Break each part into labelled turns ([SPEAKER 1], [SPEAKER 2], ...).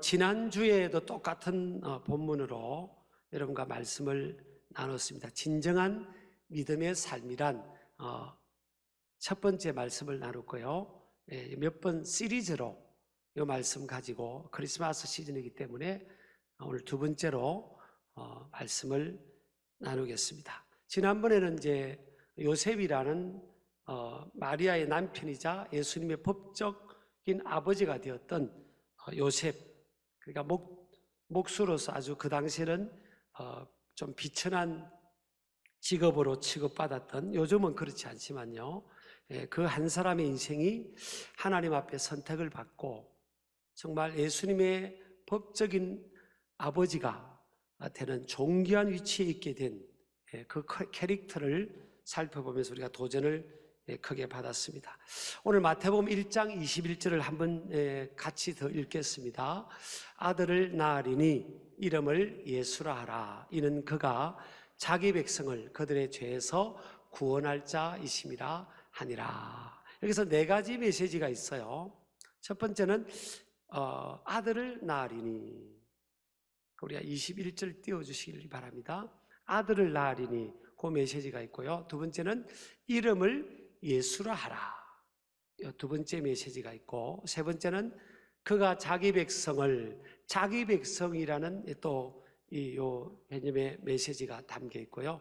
[SPEAKER 1] 지난주에도 똑같은 본문으로 여러분과 말씀을 나눴습니다. 진정한 믿음의 삶이란 첫 번째 말씀을 나눴고요. 몇 번 시리즈로 이 말씀 가지고 크리스마스 시즌이기 때문에 오늘 두 번째로 말씀을 나누겠습니다. 지난번에는 이제 요셉이라는 마리아의 남편이자 예수님의 법적인 아버지가 되었던 요셉, 그러니까 목수로서 아주 그 당시에는 좀 비천한 직업으로 취급받았던, 요즘은 그렇지 않지만요, 그 한 사람의 인생이 하나님 앞에 선택을 받고 정말 예수님의 법적인 아버지가 되는 존귀한 위치에 있게 된 그 캐릭터를 살펴보면서 우리가 도전을 크게 받았습니다. 오늘 마태복음 1장 21절을 한번 같이 더 읽겠습니다. 아들을 낳으리니 이름을 예수라 하라. 이는 그가 자기 백성을 그들의 죄에서 구원할 자이심이라 하니라. 여기서 네 가지 메시지가 있어요. 첫 번째는 아들을 낳으리니, 우리가 21절 띄워주시기 바랍니다. 아들을 낳으리니 그 메시지가 있고요. 두 번째는 이름을 예수라 하라, 두 번째 메시지가 있고, 세 번째는 그가 자기 백성을, 자기 백성이라는 또 이 개념의 메시지가 담겨 있고요.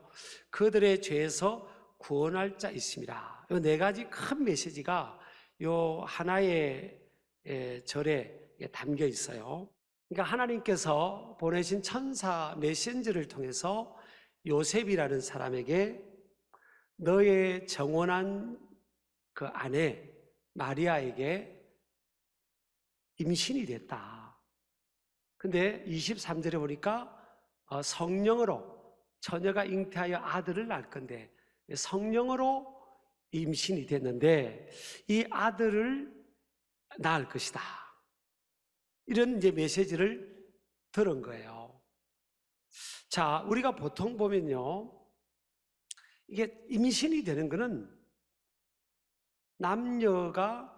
[SPEAKER 1] 그들의 죄에서 구원할 자 있습니다. 이 네 가지 큰 메시지가 요 하나의 절에 담겨 있어요. 그러니까 하나님께서 보내신 천사 메신저를 통해서 요셉이라는 사람에게 너의 정원한 그 아내 마리아에게 임신이 됐다. 근데 23절에 보니까 성령으로 처녀가 잉태하여 아들을 낳을 건데 성령으로 임신이 됐는데 이 아들을 낳을 것이다. 이런 이제 메시지를 들은 거예요. 자, 우리가 보통 보면요, 이게 임신이 되는 것은 남녀가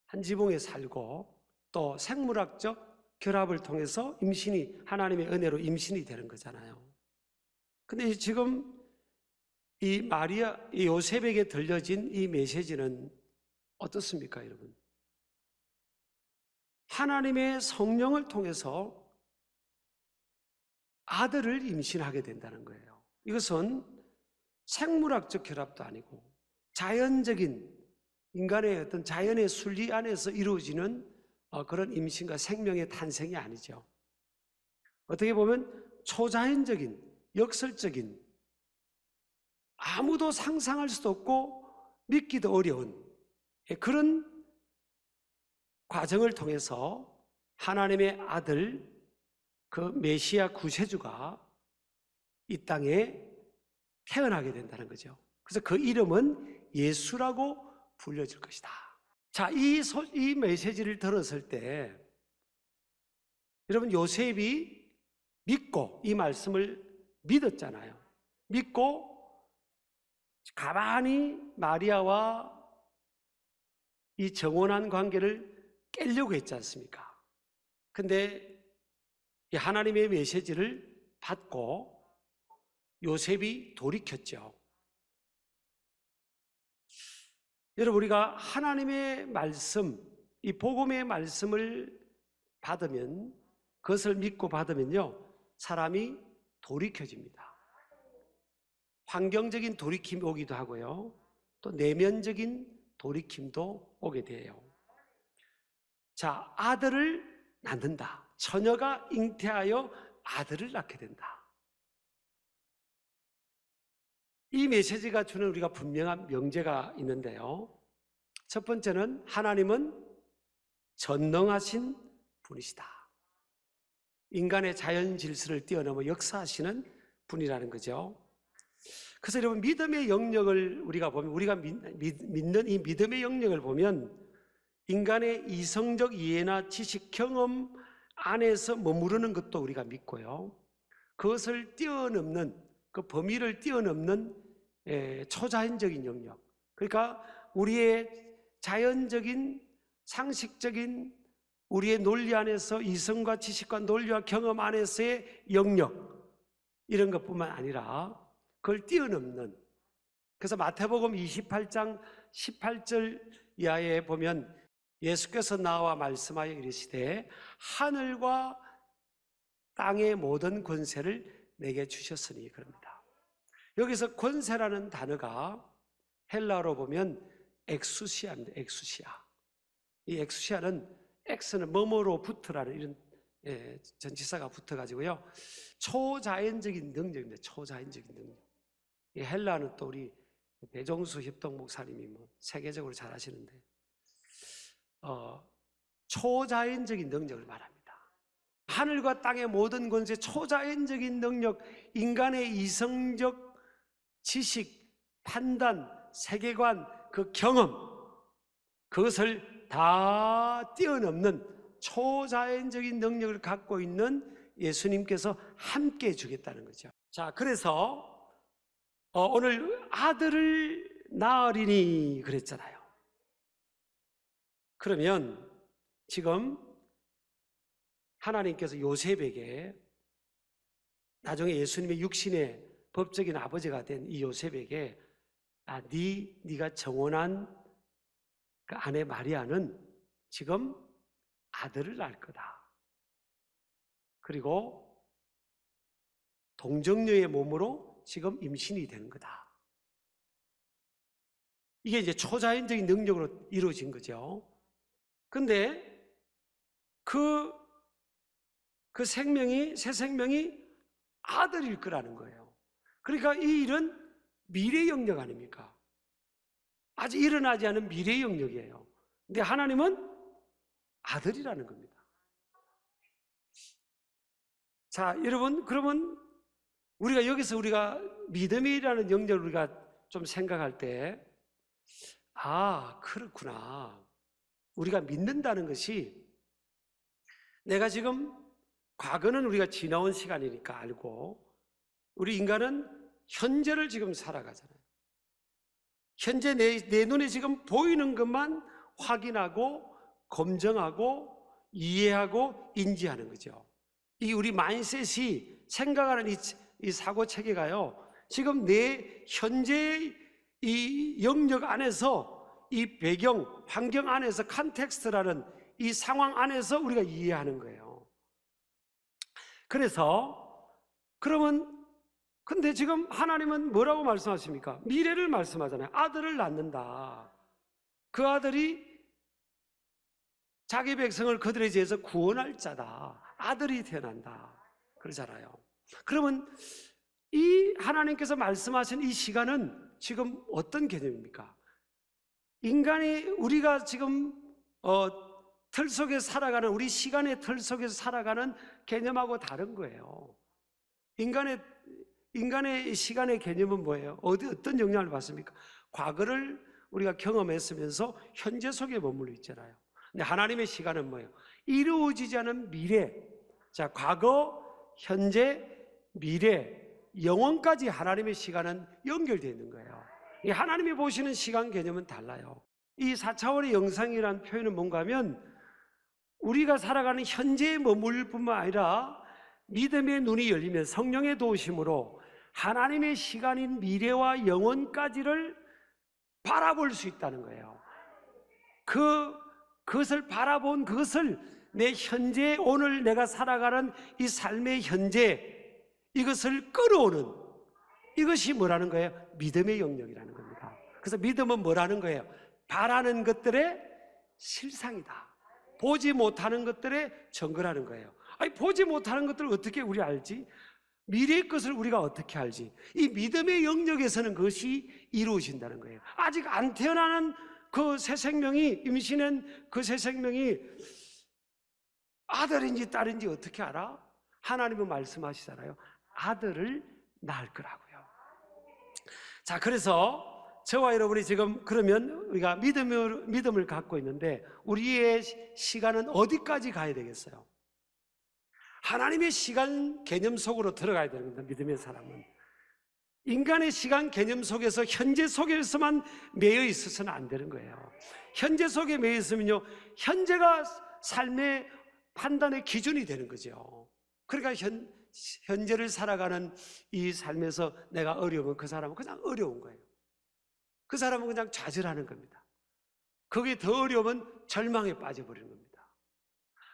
[SPEAKER 1] 한 지붕에 살고 또 생물학적 결합을 통해서 임신이, 하나님의 은혜로 임신이 되는 거잖아요. 근데 지금 이 마리아, 이 요셉에게 들려진 이 메시지는 어떻습니까, 여러분? 하나님의 성령을 통해서 아들을 임신하게 된다는 거예요. 이것은 생물학적 결합도 아니고 자연적인 인간의 어떤 자연의 순리 안에서 이루어지는 그런 임신과 생명의 탄생이 아니죠. 어떻게 보면 초자연적인, 역설적인, 아무도 상상할 수도 없고 믿기도 어려운 그런 과정을 통해서 하나님의 아들, 그 메시아 구세주가 이 땅에 태어나게 된다는 거죠. 그래서 그 이름은 예수라고 불려질 것이다. 자, 이 메시지를 들었을 때 여러분, 요셉이 믿고 이 말씀을 믿었잖아요. 믿고 가만히 마리아와 이 정원한 관계를 깨려고 했지 않습니까? 근데 이 하나님의 메시지를 받고 요셉이 돌이켰죠. 여러분, 우리가 하나님의 말씀, 이 복음의 말씀을 받으면, 그것을 믿고 받으면요, 사람이 돌이켜집니다. 환경적인 돌이킴이 오기도 하고요, 또 내면적인 돌이킴도 오게 돼요. 자, 아들을 낳는다. 처녀가 잉태하여 아들을 낳게 된다. 이 메시지가 주는 우리가 분명한 명제가 있는데요. 첫 번째는 하나님은 전능하신 분이시다. 인간의 자연 질서를 뛰어넘어 역사하시는 분이라는 거죠. 그래서 여러분, 믿음의 영역을 우리가 보면, 우리가 믿는 이 믿음의 영역을 보면 인간의 이성적 이해나 지식, 경험 안에서 머무르는 것도 우리가 믿고요, 그것을 뛰어넘는, 그 범위를 뛰어넘는 초자연적인 영역, 그러니까 우리의 자연적인 상식적인 우리의 논리 안에서 이성과 지식과 논리와 경험 안에서의 영역, 이런 것뿐만 아니라 그걸 뛰어넘는, 그래서 마태복음 28장 18절 이하에 보면 예수께서 나와 말씀하여 이르시되 하늘과 땅의 모든 권세를 내게 주셨으니, 그럽니다. 여기서 권세라는 단어가 헬라어로 보면 엑수시아입니다. 엑수시아. 이 엑수시아는 엑스는 뭐뭐로부터라는 이런 전치사가 붙어가지고요, 초자연적인 능력입니다. 초자연적인 능력. 이 헬라어는 또 우리 배종수 협동 목사님이 뭐 세계적으로 잘 아시는데, 초자연적인 능력을 말합니다. 하늘과 땅의 모든 권세, 초자연적인 능력, 인간의 이성적 지식, 판단, 세계관, 그 경험, 그것을 다 뛰어넘는 초자연적인 능력을 갖고 있는 예수님께서 함께 해주겠다는 거죠. 자, 그래서 오늘 아들을 낳으리니 그랬잖아요. 그러면 지금 하나님께서 요셉에게, 나중에 예수님의 육신의 법적인 아버지가 된 이 요셉에게 네가 정혼한 그 아내 마리아는 지금 아들을 낳을 거다. 그리고 동정녀의 몸으로 지금 임신이 되는 거다. 이게 이제 초자연적인 능력으로 이루어진 거죠. 근데 그 생명이, 새 생명이 아들일 거라는 거예요. 그러니까 이 일은 미래 영역 아닙니까? 아직 일어나지 않은 미래 영역이에요. 근데 하나님은 아들이라는 겁니다. 자, 여러분, 그러면 우리가 여기서 우리가 믿음이라는 영역을 우리가 좀 생각할 때, 그렇구나. 우리가 믿는다는 것이, 내가 지금 과거는 우리가 지나온 시간이니까 알고, 우리 인간은 현재를 지금 살아가잖아요. 현재 내 눈에 지금 보이는 것만 확인하고 검증하고 이해하고 인지하는 거죠. 이 우리 마인셋이 생각하는 이 사고 체계가요, 지금 내 현재 이 영역 안에서, 이 배경, 환경 안에서, 컨텍스트라는 이 상황 안에서 우리가 이해하는 거예요. 그래서 그러면, 근데 지금 하나님은 뭐라고 말씀하십니까? 미래를 말씀하잖아요. 아들을 낳는다. 그 아들이 자기 백성을 그들에 대해서 구원할 자다. 아들이 태어난다. 그러잖아요. 그러면 이 하나님께서 말씀하신 이 시간은 지금 어떤 개념입니까? 인간이, 우리가 지금 틀 속에 살아가는, 우리 시간의 틀 속에서 살아가는 개념하고 다른 거예요. 인간의 시간의 개념은 뭐예요? 어떤 영향을 받습니까? 과거를 우리가 경험했으면서 현재 속에 머물러 있잖아요. 근데 하나님의 시간은 뭐예요? 이루어지지 않은 미래. 자, 과거, 현재, 미래, 영원까지 하나님의 시간은 연결되어 있는 거예요. 이 하나님이 보시는 시간 개념은 달라요. 이 4차원의 영상이라는 표현은 뭔가 하면, 우리가 살아가는 현재에 머물 뿐만 아니라 믿음의 눈이 열리면 성령의 도우심으로 하나님의 시간인 미래와 영원까지를 바라볼 수 있다는 거예요. 그것을 바라본 그것을 내 현재, 오늘 내가 살아가는 이 삶의 현재, 이것을 끌어오는, 이것이 뭐라는 거예요? 믿음의 영역이라는 겁니다. 그래서 믿음은 뭐라는 거예요? 바라는 것들의 실상이다. 보지 못하는 것들의 증거라는 거예요. 아니, 보지 못하는 것들을 어떻게 우리 알지? 미래의 것을 우리가 어떻게 알지? 이 믿음의 영역에서는 그것이 이루어진다는 거예요. 아직 안 태어나는 그 새 생명이, 임신한 그 새 생명이 아들인지 딸인지 어떻게 알아? 하나님은 말씀하시잖아요. 아들을 낳을 거라고요. 자, 그래서 저와 여러분이 지금 그러면 우리가 믿음을 갖고 있는데, 우리의 시간은 어디까지 가야 되겠어요? 하나님의 시간 개념 속으로 들어가야 되는 겁니다. 믿음의 사람은 인간의 시간 개념 속에서, 현재 속에서만 매여 있어서는 안 되는 거예요. 현재 속에 매여 있으면요, 현재가 삶의 판단의 기준이 되는 거죠. 그러니까 현재를 살아가는 이 삶에서 내가 어려우면 그 사람은 그냥 어려운 거예요. 그 사람은 그냥 좌절하는 겁니다. 그게 더 어려우면 절망에 빠져버리는 겁니다.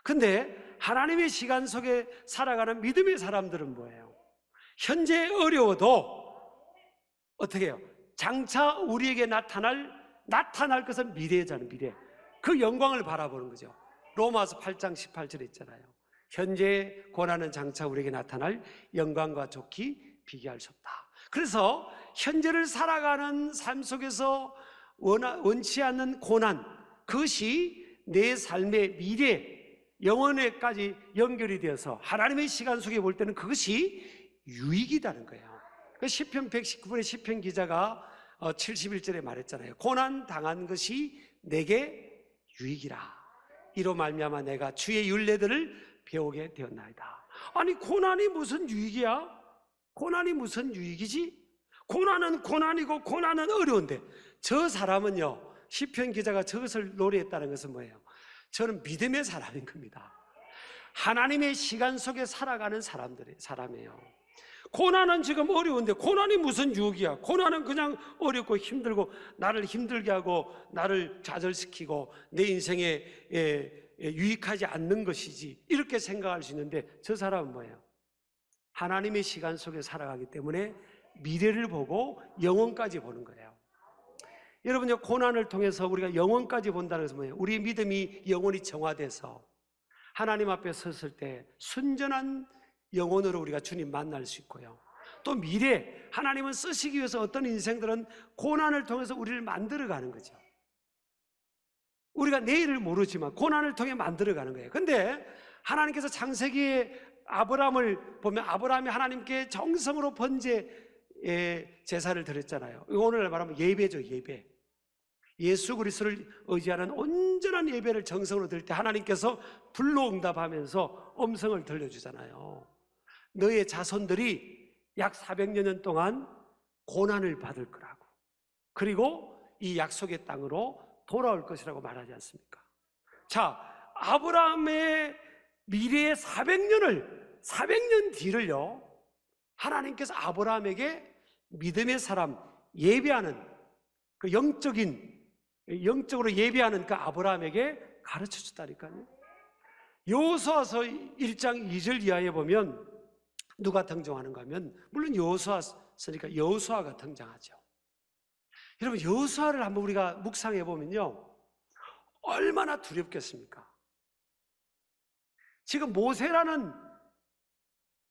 [SPEAKER 1] 근데 하나님의 시간 속에 살아가는 믿음의 사람들은 뭐예요? 현재 어려워도 어떻게 해요? 장차 우리에게 나타날 것은 미래잖아요. 미래. 그 영광을 바라보는 거죠. 로마서 8장 18절에 있잖아요. 현재의 고난은 장차 우리에게 나타날 영광과 좋기 비교할 수 없다. 그래서 현재를 살아가는 삶 속에서 원치 않는 고난, 그것이 내 삶의 미래, 영원에까지 연결이 되어서 하나님의 시간 속에 볼 때는 그것이 유익이라는 거예요. 시편 119편의 시편 기자가 71절에 말했잖아요. 고난 당한 것이 내게 유익이라. 이로 말미암아 내가 주의 율례들을 배우게 되었나이다. 아니, 고난이 무슨 유익이야? 고난이 무슨 유익이지? 고난은 고난이고 고난은 어려운데, 저 사람은요, 시편 기자가 저것을 노래했다는 것은 뭐예요? 저는 믿음의 사람인 겁니다. 하나님의 시간 속에 살아가는 사람이에요. 고난은 지금 어려운데 고난이 무슨 유익이야? 고난은 그냥 어렵고 힘들고 나를 힘들게 하고 나를 좌절시키고 내 인생에 유익하지 않는 것이지, 이렇게 생각할 수 있는데, 저 사람은 뭐예요? 하나님의 시간 속에 살아가기 때문에 미래를 보고 영원까지 보는 거예요. 여러분요, 고난을 통해서 우리가 영원까지 본다는 것은 뭐예요? 우리 믿음이 영원히 정화돼서 하나님 앞에 섰을 때 순전한 영혼으로 우리가 주님 만날 수 있고요. 또 미래, 하나님은 쓰시기 위해서 어떤 인생들은 고난을 통해서 우리를 만들어가는 거죠. 우리가 내일을 모르지만 고난을 통해 만들어가는 거예요. 근데 하나님께서 창세기에 아브라함을 보면 아브라함이 하나님께 정성으로 번제 제사를 드렸잖아요. 오늘날 말하면 예배죠, 예배. 예수 그리스도를 의지하는 온전한 예배를 정성으로 드릴 때 하나님께서 불로 응답하면서 음성을 들려주잖아요. 너의 자손들이 약 400여 년 동안 고난을 받을 거라고, 그리고 이 약속의 땅으로 돌아올 것이라고 말하지 않습니까? 자, 아브라함의 미래의 400년 뒤를요, 하나님께서 아브라함에게 믿음의 사람, 예배하는 그 영적으로 예배하는 그 아브라함에게 가르쳐 줬다니까요. 여호수아서 1장 2절 이하에 보면 누가 등장하는가 하면, 물론 여호수아서니까 여호수아가 등장하죠. 여러분, 여호수아를 한번 우리가 묵상해 보면요, 얼마나 두렵겠습니까? 지금 모세라는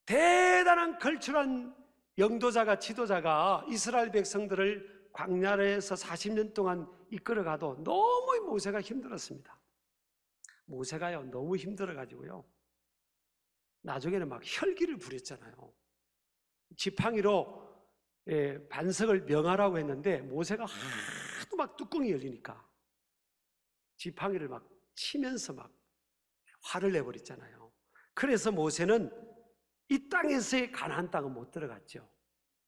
[SPEAKER 1] 대단한 걸출한 영도자가, 지도자가 이스라엘 백성들을 광야에서 40년 동안 이끌어가도 너무 모세가 힘들었습니다. 모세가요, 너무 힘들어가지고요, 나중에는 막 혈기를 부렸잖아요. 지팡이로 반석을 명하라고 했는데 모세가 하도 막 뚜껑이 열리니까 지팡이를 막 치면서 막 화를 내버렸잖아요. 그래서 모세는 이 땅에서의 가나안 땅은 못 들어갔죠.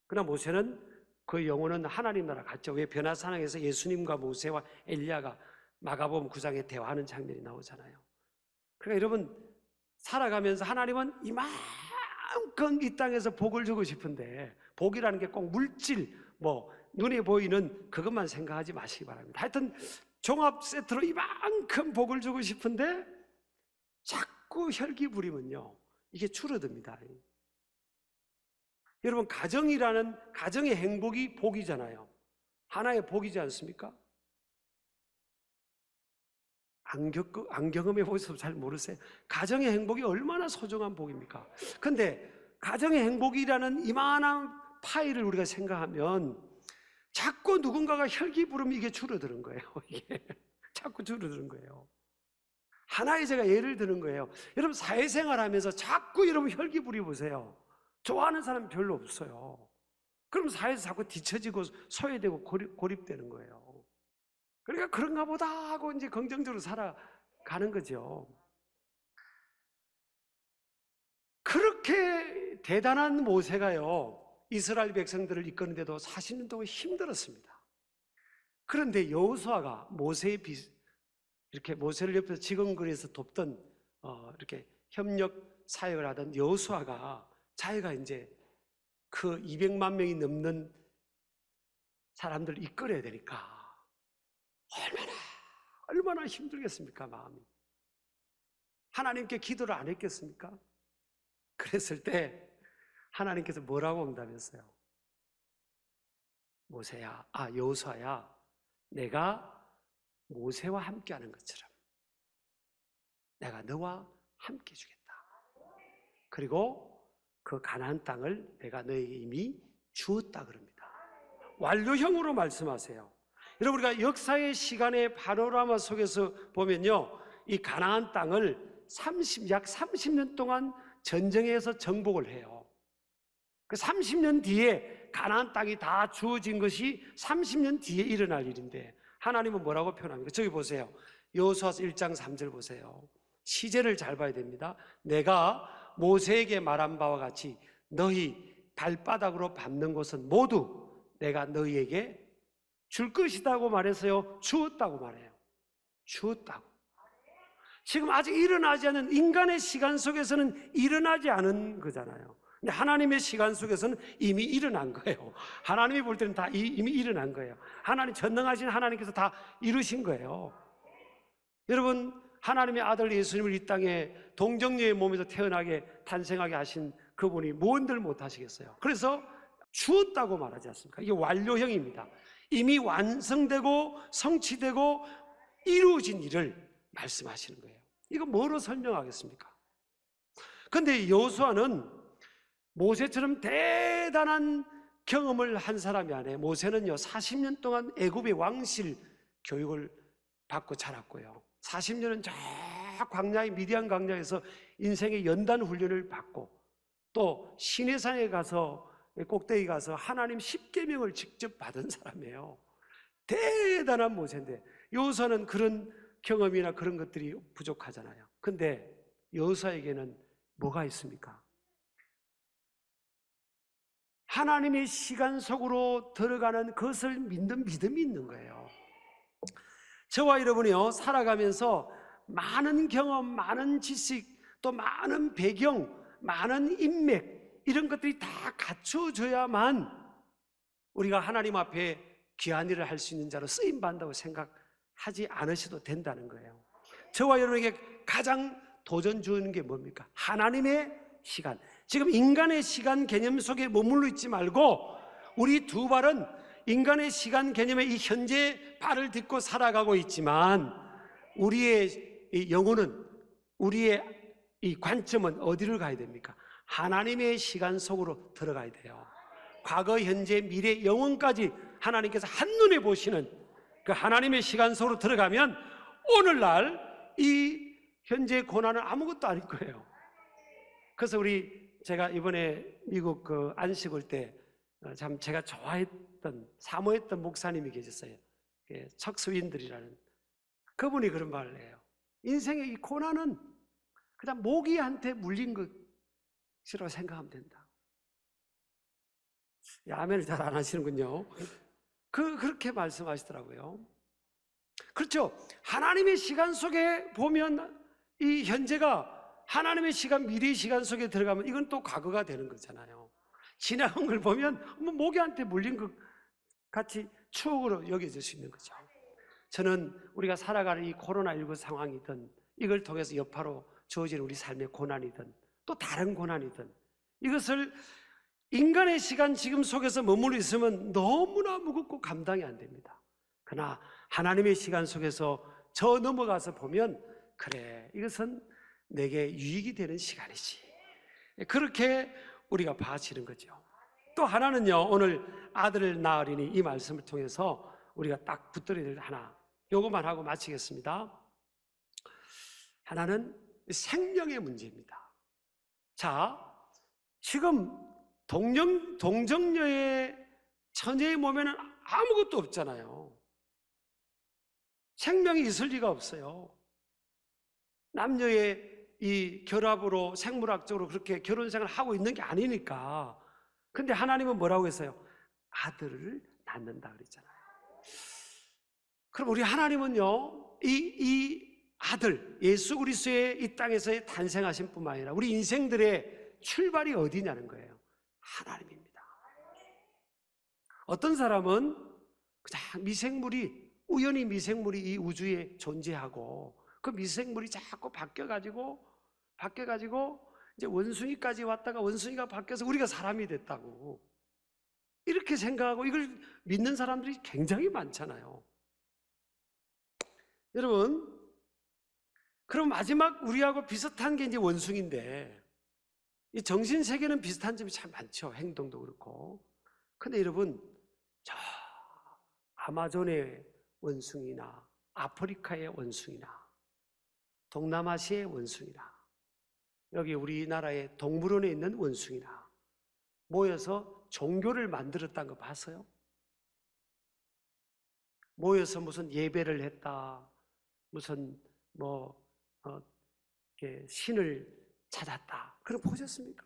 [SPEAKER 1] 그러나 모세는 그 영혼은 하나님 나라 갔죠. 왜? 변화산항에서 예수님과 모세와 엘리야가 마가복음 9장에 대화하는 장면이 나오잖아요. 그러니까 여러분, 살아가면서 하나님은 이만큼 이 땅에서 복을 주고 싶은데, 복이라는 게 꼭 물질, 눈에 보이는 그것만 생각하지 마시기 바랍니다. 하여튼 종합 세트로 이만큼 복을 주고 싶은데 자꾸 혈기 부리면요, 이게 줄어듭니다. 여러분, 가정의 행복이 복이잖아요. 하나의 복이지 않습니까? 안 경험해 보셔서 잘 모르세요. 가정의 행복이 얼마나 소중한 복입니까? 근데 가정의 행복이라는 이만한 파일을 우리가 생각하면 자꾸 누군가가 혈기 부르면 이게 줄어드는 거예요. 이게 자꾸 줄어드는 거예요. 하나의 제가 예를 드는 거예요. 여러분, 사회생활 하면서 자꾸 여러분 혈기 부려보세요. 좋아하는 사람 별로 없어요. 그럼 사회에서 자꾸 뒤처지고 소외되고 고립되는 거예요. 그러니까 그런가 보다 하고 이제 긍정적으로 살아가는 거죠. 그렇게 대단한 모세가요, 이스라엘 백성들을 이끄는데도 40년 동안 힘들었습니다. 그런데 여호수아가 모세의 이렇게 모세를 옆에서 지근거리에서 돕던 이렇게 협력 사역을 하던 여호수아가 자기가 이제 그 200만 명이 넘는 사람들을 이끌어야 되니까 얼마나 힘들겠습니까, 마음이. 하나님께 기도를 안 했겠습니까? 그랬을 때 하나님께서 뭐라고 응답했어요? 여호수아야, 내가 모세와 함께하는 것처럼 내가 너와 함께 주겠다. 그리고 그 가나안 땅을 내가 너에게 이미 주었다 그럽니다. 완료형으로 말씀하세요. 여러분, 우리가 역사의 시간의 파노라마 속에서 보면요, 이 가나안 땅을 약 30년 동안 전쟁에서 정복을 해요. 그 30년 뒤에 가나안 땅이 다 주어진 것이 30년 뒤에 일어날 일인데 하나님은 뭐라고 표현합니까? 저기 보세요. 여호수아서 1장 3절 보세요. 시제를 잘 봐야 됩니다. 내가 모세에게 말한 바와 같이 너희 발바닥으로 밟는 곳은 모두 내가 너희에게 줄 것이다고 말했어요? 주었다고 말해요. 주었다고. 지금 아직 일어나지 않은 인간의 시간 속에서는 일어나지 않은 거잖아요. 근데 하나님의 시간 속에서는 이미 일어난 거예요. 하나님이 볼 때는 다 이미 일어난 거예요. 하나님, 전능하신 하나님께서 다 이루신 거예요. 여러분, 하나님의 아들 예수님을 이 땅에 동정녀의 몸에서 태어나게 탄생하게 하신 그분이 뭔들 못하시겠어요? 그래서 주었다고 말하지 않습니까? 이게 완료형입니다. 이미 완성되고 성취되고 이루어진 일을 말씀하시는 거예요. 이거 뭐로 설명하겠습니까? 그런데 여호수아는 모세처럼 대단한 경험을 한 사람이 아니에요. 모세는요 40년 동안 애굽의 왕실 교육을 받고 자랐고요, 40년은 저 광야의 미디안 광야에서 인생의 연단 훈련을 받고 또 시내산에 가서 꼭대기 가서 하나님 10계명을 직접 받은 사람이에요. 대단한 모세인데 여호수아는 그런 경험이나 그런 것들이 부족하잖아요. 근데 여호수아에게는 뭐가 있습니까? 하나님의 시간 속으로 들어가는 그것을 믿는 믿음이 있는 거예요. 저와 여러분이요 살아가면서 많은 경험, 많은 지식, 또 많은 배경, 많은 인맥, 이런 것들이 다 갖춰져야만 우리가 하나님 앞에 귀한 일을 할 수 있는 자로 쓰임받는다고 생각하지 않으셔도 된다는 거예요. 저와 여러분에게 가장 도전 주는 게 뭡니까? 하나님의 시간. 지금 인간의 시간 개념 속에 머물러 있지 말고 우리 두 발은 인간의 시간 개념의 이 현재 발을 딛고 살아가고 있지만 우리의 이 영혼은, 우리의 이 관점은 어디를 가야 됩니까? 하나님의 시간 속으로 들어가야 돼요. 과거, 현재, 미래, 영원까지 하나님께서 한눈에 보시는 그 하나님의 시간 속으로 들어가면 오늘날 이 현재 고난은 아무것도 아닐 거예요. 그래서 제가 이번에 미국 그 안식 올 때 참 제가 좋아했던, 사모했던 목사님이 계셨어요. 척스윈들이라는 그분이 그런 말을 해요. 인생의 이 고난은 그냥 모기한테 물린 것이라고 생각하면 된다. 아멘을 잘 안 하시는군요. 그렇게 말씀하시더라고요. 그렇죠. 하나님의 시간 속에 보면 이 현재가 하나님의 시간, 미래의 시간 속에 들어가면 이건 또 과거가 되는 거잖아요. 지나간 걸 보면 모기한테 물린 것 같이 추억으로 여겨질 수 있는 거죠. 저는 우리가 살아가는 이 코로나19 상황이든 이걸 통해서 여파로 주어진 우리 삶의 고난이든 또 다른 고난이든 이것을 인간의 시간 지금 속에서 머물러 있으면 너무나 무겁고 감당이 안 됩니다. 그러나 하나님의 시간 속에서 저 넘어가서 보면 그래, 이것은 내게 유익이 되는 시간이지, 그렇게 우리가 봐지는 거죠. 또 하나는요, 오늘 아들을 낳으리니 이 말씀을 통해서 우리가 딱 붙들어야 될 하나, 요것만 하고 마치겠습니다. 하나는 생명의 문제입니다. 자, 지금 동정녀의 처녀의 몸에는 아무것도 없잖아요. 생명이 있을 리가 없어요. 남녀의 이 결합으로 생물학적으로 그렇게 결혼 생활을 하고 있는 게 아니니까. 근데 하나님은 뭐라고 했어요? 아들을 낳는다 그랬잖아요. 그럼 우리 하나님은요, 이 아들 예수 그리스도의 이 땅에서의 탄생하신 뿐만 아니라 우리 인생들의 출발이 어디냐는 거예요. 하나님입니다. 어떤 사람은 그냥 우연히 미생물이 이 우주에 존재하고 그 미생물이 자꾸 바뀌어가지고 이제 원숭이까지 왔다가 원숭이가 바뀌어서 우리가 사람이 됐다고 이렇게 생각하고 이걸 믿는 사람들이 굉장히 많잖아요. 여러분, 그럼 마지막 우리하고 비슷한 게 이제 원숭이인데 이 정신 세계는 비슷한 점이 참 많죠. 행동도 그렇고. 근데 여러분, 저 아마존의 원숭이나 아프리카의 원숭이나 동남아시아의 원숭이나 여기 우리나라의 동물원에 있는 원숭이나 모여서 종교를 만들었다는 거 봤어요? 모여서 무슨 예배를 했다, 무슨 신을 찾았다, 그런 거 보셨습니까?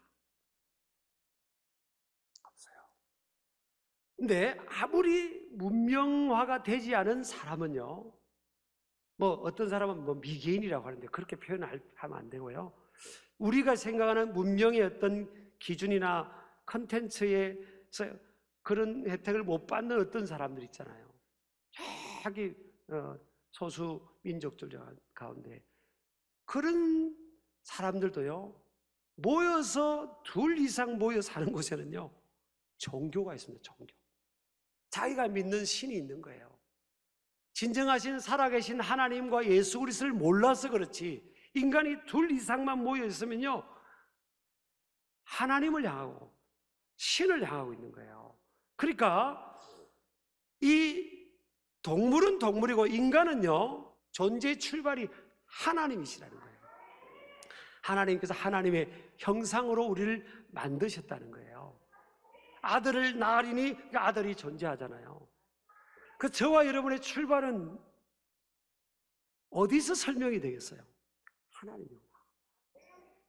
[SPEAKER 1] 없어요. 근데 아무리 문명화가 되지 않은 사람은요, 어떤 사람은 미개인이라고 하는데 그렇게 표현하면 안 되고요. 우리가 생각하는 문명의 어떤 기준이나 컨텐츠에서 그런 혜택을 못 받는 어떤 사람들 있잖아요. 자기 소수 민족들 가운데 그런 사람들도요, 모여서 둘 이상 모여 사는 곳에는요 종교가 있습니다. 종교. 자기가 믿는 신이 있는 거예요. 진정하신 살아계신 하나님과 예수 그리스도를 몰라서 그렇지, 인간이 둘 이상만 모여 있으면요 하나님을 향하고 신을 향하고 있는 거예요. 그러니까 이 동물은 동물이고 인간은요 존재의 출발이 하나님이시라는 거예요. 하나님께서 하나님의 형상으로 우리를 만드셨다는 거예요. 아들을 낳으리니 그 아들이 존재하잖아요. 그 저와 여러분의 출발은 어디서 설명이 되겠어요? 하나님입니다.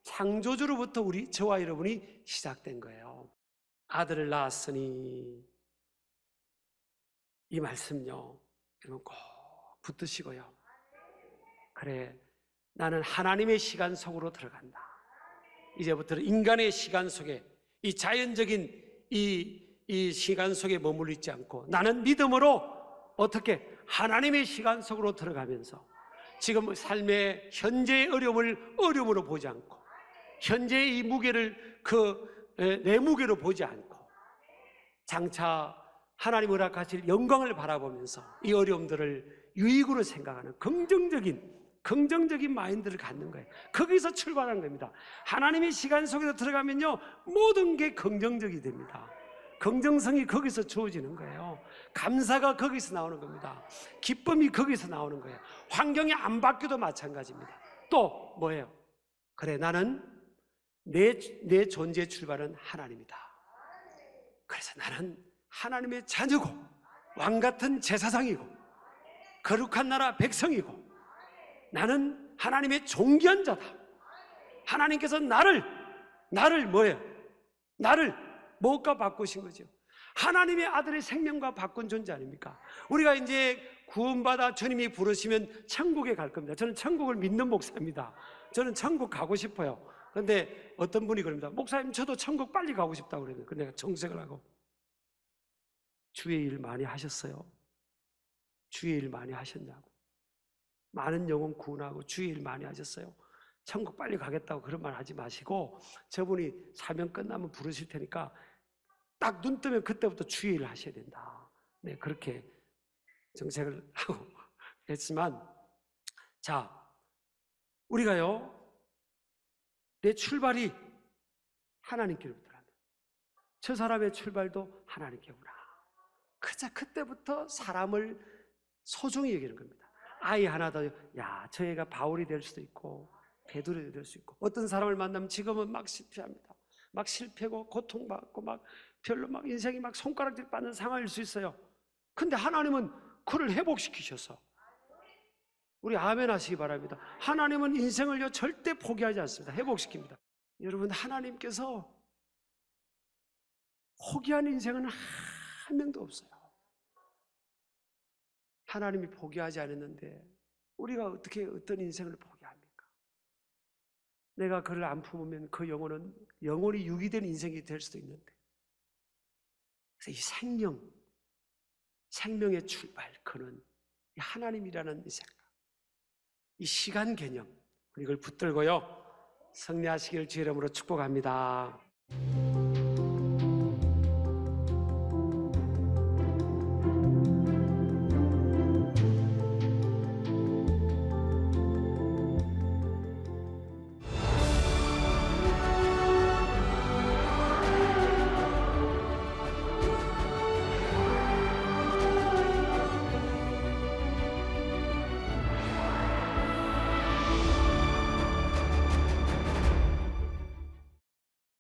[SPEAKER 1] 창조주로부터 저와 여러분이 시작된 거예요. 아들을 낳았으니, 이 말씀요 여러분 꼭 붙드시고요. 그래, 나는 하나님의 시간 속으로 들어간다. 이제부터는 인간의 시간 속에, 이 자연적인 이 시간 속에 머물러 있지 않고 나는 믿음으로 어떻게 하나님의 시간 속으로 들어가면서 지금 삶의 현재의 어려움을 어려움으로 보지 않고 현재의 이 무게를 내 무게로 보지 않고 장차 하나님 허락하실 영광을 바라보면서 이 어려움들을 유익으로 생각하는 긍정적인 마인드를 갖는 거예요. 거기서 출발한 겁니다. 하나님의 시간 속에서 들어가면요 모든 게 긍정적이 됩니다. 긍정성이 거기서 주어지는 거예요. 감사가 거기서 나오는 겁니다. 기쁨이 거기서 나오는 거예요. 환경이 안 바뀌어도 마찬가지입니다. 또 뭐예요? 그래, 나는 내 존재의 출발은 하나님이다. 그래서 나는 하나님의 자녀고 왕같은 제사장이고 거룩한 나라 백성이고 나는 하나님의 존귀한 자다. 하나님께서 나를 뭐예요? 나를 무엇과 바꾸신 거죠? 하나님의 아들의 생명과 바꾼 존재 아닙니까? 우리가 이제 구원받아 주님이 부르시면 천국에 갈 겁니다. 저는 천국을 믿는 목사입니다. 저는 천국 가고 싶어요. 그런데 어떤 분이 그럽니다. 목사님, 저도 천국 빨리 가고 싶다고 그래요. 근데 내가 정색을 하고, 주의 일 많이 하셨어요? 주의 일 많이 하셨냐고. 많은 영혼 구원하고 주의 일 많이 하셨어요? 천국 빨리 가겠다고 그런 말 하지 마시고, 저분이 사명 끝나면 부르실 테니까 딱 눈 뜨면 그때부터 주의 일을 하셔야 된다. 네, 그렇게 정색을 하고 했지만, 자, 우리가요 내 출발이 하나님께로부터라면 저 사람의 출발도 하나님께구나. 그때부터 사람을 소중히 여기는 겁니다. 아이 하나 더, 저 애가 바울이 될 수도 있고 베드로가 될 수 있고, 어떤 사람을 만나면 지금은 막 실패합니다. 막 실패고 고통받고 막 별로 막 인생이 막 손가락질 받는 상황일 수 있어요. 근데 하나님은 그를 회복시키셔서, 우리 아멘 하시기 바랍니다. 하나님은 인생을요 절대 포기하지 않습니다. 회복시킵니다. 여러분, 하나님께서 포기한 인생은 한 명도 없어요. 하나님이 포기하지 않았는데 우리가 어떻게 어떤 인생을 포기합니까? 내가 그를 안 품으면 그 영혼은 영혼이 유기된 인생이 될 수도 있는데, 그래서 이 생명의 출발, 그는 이 하나님이라는 이 생각, 이 시간 개념, 이걸 붙들고요 승리하시길 주의 이름으로 축복합니다.